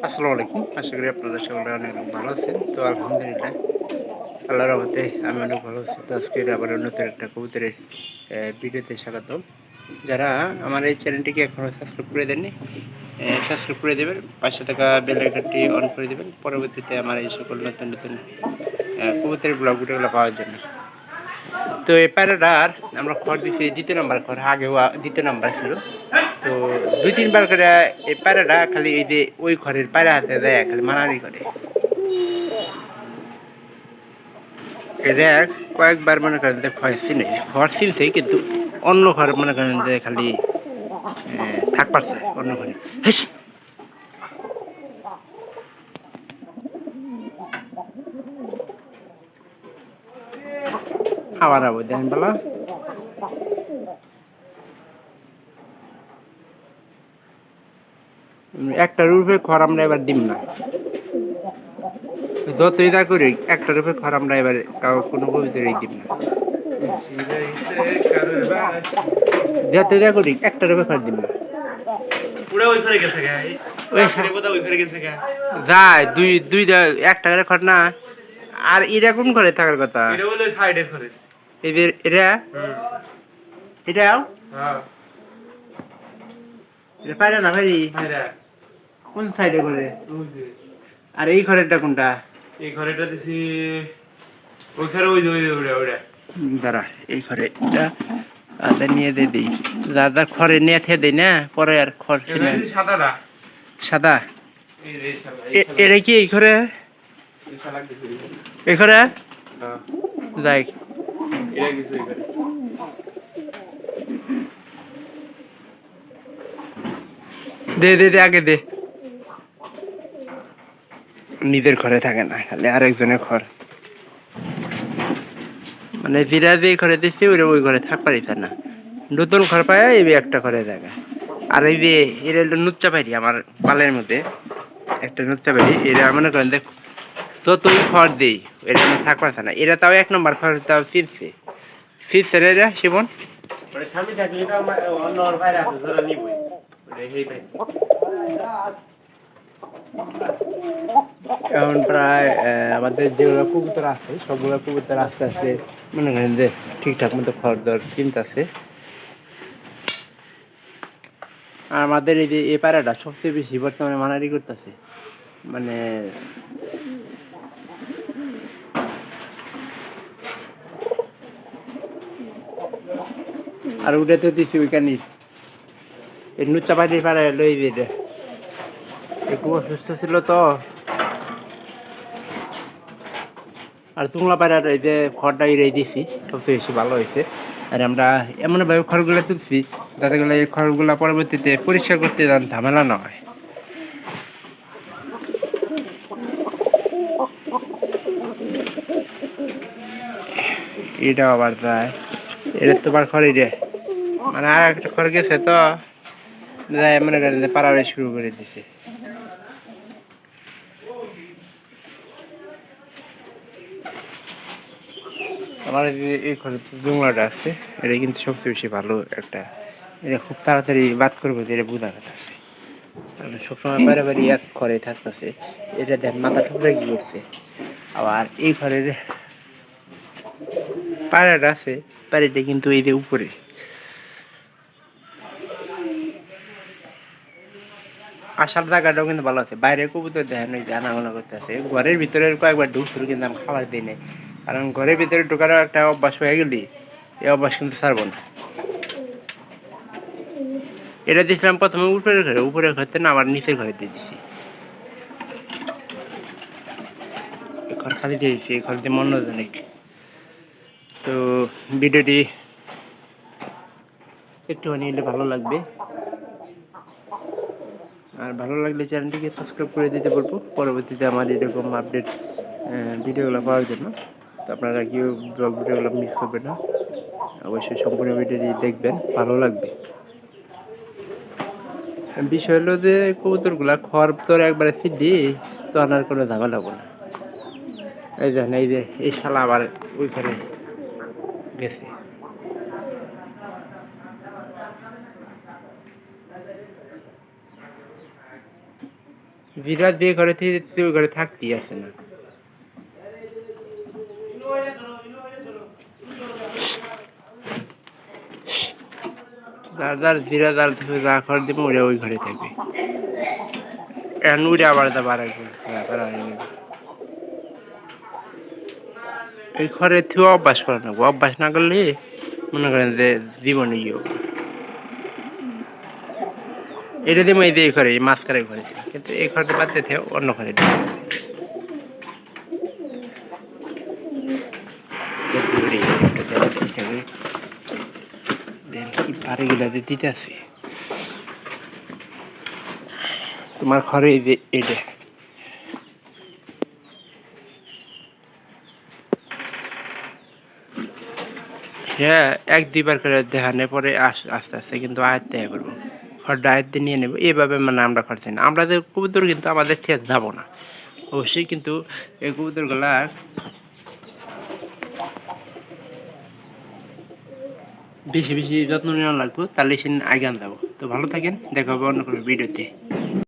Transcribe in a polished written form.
আসসালামু আলাইকুম। আশা করি আপনারা সকলে অনেক ভালো আছেন। তো আলহামদুলিল্লাহ আল্লাহর রহমতে আমি অনেক ভালো আছি। তো আজকের আবার নতুন একটা কবুতরের ভিডিওতে স্বাগতম। যারা আমার এই চ্যানেলটিকে এখনও সাবস্ক্রাইব করে দেননি, সাবস্ক্রাইব করে দেবেন, পাশে থাকা বেল আইকনটি অন করে দেবেন পরবর্তীতে আমার এই সকল নতুন নতুন কবুতরের ব্লগ ভিডিওগুলো পাওয়ার জন্য। তো এই প্যারাডার আমরা খড় দিচ্ছি 2 নম্বর খড়, আগেও 2 নম্বর ছিল। তো 2-3 বার করে এই প্যারাটা খালি এই যে ওই ঘরের পায়রা হাতে দেয়, খালি মারামারি করে। এটা কয়েকবার মনে করেন যে খড় চিনে, খড় চিনছে কিন্তু অন্য ঘর মনে করেন যে খালি থাক পারছে অন্য ঘরে। হেস আবার আবো দেখেন বলা একটা রূপে খড় আমরা এবার দিম না, যতই তা করি একটা রূপে খড় আমরা এবার কোনো কবিতারই দিম না, যতই তা করি একটা রূপে খড় দিম না। যায় দুইটা একটা করে খড় না, আর এরকম করে থাকার কথা। এদের এটাও এটা পারে না ভাই, কোন সাইডে করে? আর এই ঘরেরটা কোনটা? এই ঘরেটা দিছি ওই ঘরে ওই ওইটা দাঁড়া, এই ঘরে আদা নিয়ে দিয়ে দিই, দাদা খড়ে নিয়ে থে দিই না, পরে আর খড় ছিল সাদাটা সাদা। এই রে শালা এটা কি এই ঘরে? এই শালা কিছু এই ঘরে হ্যাঁ যাই এটা কিছু এই ঘরে দে দে দে, আগে দে। নিজের ঘরে থাকে না, খালি আরেকজনের ঘর, মানে বিরাজ এই ঘরে দিচ্ছি ওই ওই ঘরে থাক পারিস না। নতুন ঘর পায় এই একটা ঘরে জায়গা। আর এই যে এর নুচ্চা পাইরি আমার পালের মধ্যে একটা নুচ্চা পাইরি, এরা মনে করেন দেখ যতই খড় দিই এটা আমি থাক পারছে না। এরা তাও 1 নম্বর খড় তাও চিনছে চিনছে রে এরা শিবন। মানে স্বামী থাকলে তো অন্য ওর বাইরে আছে যারা নিবই ওটা এই ভাই এখন প্রায় আমাদের যেগুলো কবুতর আছে সবগুলো কবুতর আস্তে আস্তে মনে করেন যে ঠিকঠাক মতো খড় দর কিনতেছে। আর আমাদের এই যে এই পাড়াটা সবচেয়ে বেশি বর্তমানে মানারি করতেছে, মানে আর উঠে তো দিচ্ছি ওইখানে এই নুচ্চা পাড়ির পাড়ায় লই দিয়ে একটু অসুস্থ ছিল তো। আর তুংলা পাড়ার এই যে খড়টা ইরাই দিছি সবচেয়ে বেশি ভালো হয়েছে। আর আমরা এমনভাবে খড়গুলো তুলছি যাতে গেলে এই খড়গুলো পরবর্তীতে পরিষ্কার করতে ঝামেলা না হয়। এটা আবার যায় এটা তোমার খড় রে, মানে আর একটা খড় গেছে তো যাই মনে করেন যে পাড়াবাড়ি শুরু করে দিছে। আমার এই ঘরে জুমলাটা আছে, এটা কিন্তু সবচেয়ে বেশি ভালো একটা, এটা খুব তাড়াতাড়ি বাদ করবো যে এটা বোঝা কথা আছে, কারণ সবসময় বাড়ি এক ঘরে থাকতেছে। এটা দেন মাথা টুকরা কি করছে। আবার এই ঘরের পায়রাটা আছে, পায়রাটা কিন্তু এই যে উপরে আসার জায়গাটাও কিন্তু ভালো আছে। বাইরে কবুতর দেখেন ওই যে আনাগোনা করতেছে, ঘরের ভিতরে কয়েকবার ঢুকছিল কিন্তু আমি খাবার দিই নাই, কারণ ঘরের ভিতরে ঢোকারও একটা অভ্যাস হয়ে গেলি, এই অভ্যাস কিন্তু ছাড়বো না। এটা দিয়েছিলাম প্রথমে উপরের ঘরতে না, আবার নিচের ঘরে দিয়ে দিচ্ছি। এই ঘর খালি দিয়ে দিচ্ছি, এই ঘর দিয়ে মনোজনিক। তো ভিডিওটি একটুখানি এলে ভালো লাগবে, আর ভালো লাগলে চ্যানেলটিকে সাবস্ক্রাইব করে দিতে বলবো পরবর্তীতে আমার এরকম আপডেট ভিডিওগুলো পাওয়ার জন্য। তো আপনারা কেউ ব্লগ ভিডিওগুলো মিস করবেন না, অবশ্যই সম্পূর্ণ ভিডিওটি দেখবেন, ভালো লাগবে। বিষয় হলো যে কবুতরগুলা খড় তোর একবারে ফিরদি তো আনার কোনো ঝামেলা হবো না। এই দেখেন এই যে এই শালা আবার ওইখানে গেছে। বিরাট বিয়ে করে তুই ঘরে থাকতেই আসে না। যার বিরাট আর যা ঘর দেবো ওরা ওই ঘরে থাকবে। এখন উড়ে আবার তা বাড়াই এই ঘরে থেকেও অভ্যাস করে না, অভ্যাস না করলে মনে করেন যে জীবনে ইয়ে হবে। এটা দিয়ে এই যে এই ঘরে মাঝখানে ঘরে দিই, কিন্তু এই ঘরটা বাদ দিয়ে অন্য ঘরে দিই। কি পারে গিলাতে দিতে আছে তোমার ঘরে এই যে এটা হ্যাঁ, এক দুইবার করে দেখানোর পরে আস্তে আস্তে কিন্তু আয়ত্তে করবো, খড়টা আয়ত্তে নিয়ে নেবো এইভাবে। মানে আমরা খরচাই না, আমাদের কবুতর কিন্তু আমাদের ঠিক যাবো না অবশ্যই, কিন্তু এই কবুতরগুলা বেশি বেশি যত্ন নেওয়া লাগবে, তাহলে সে আগান যাবো। তো ভালো থাকেন, দেখা হবে অন্য কোনো ভিডিওতে।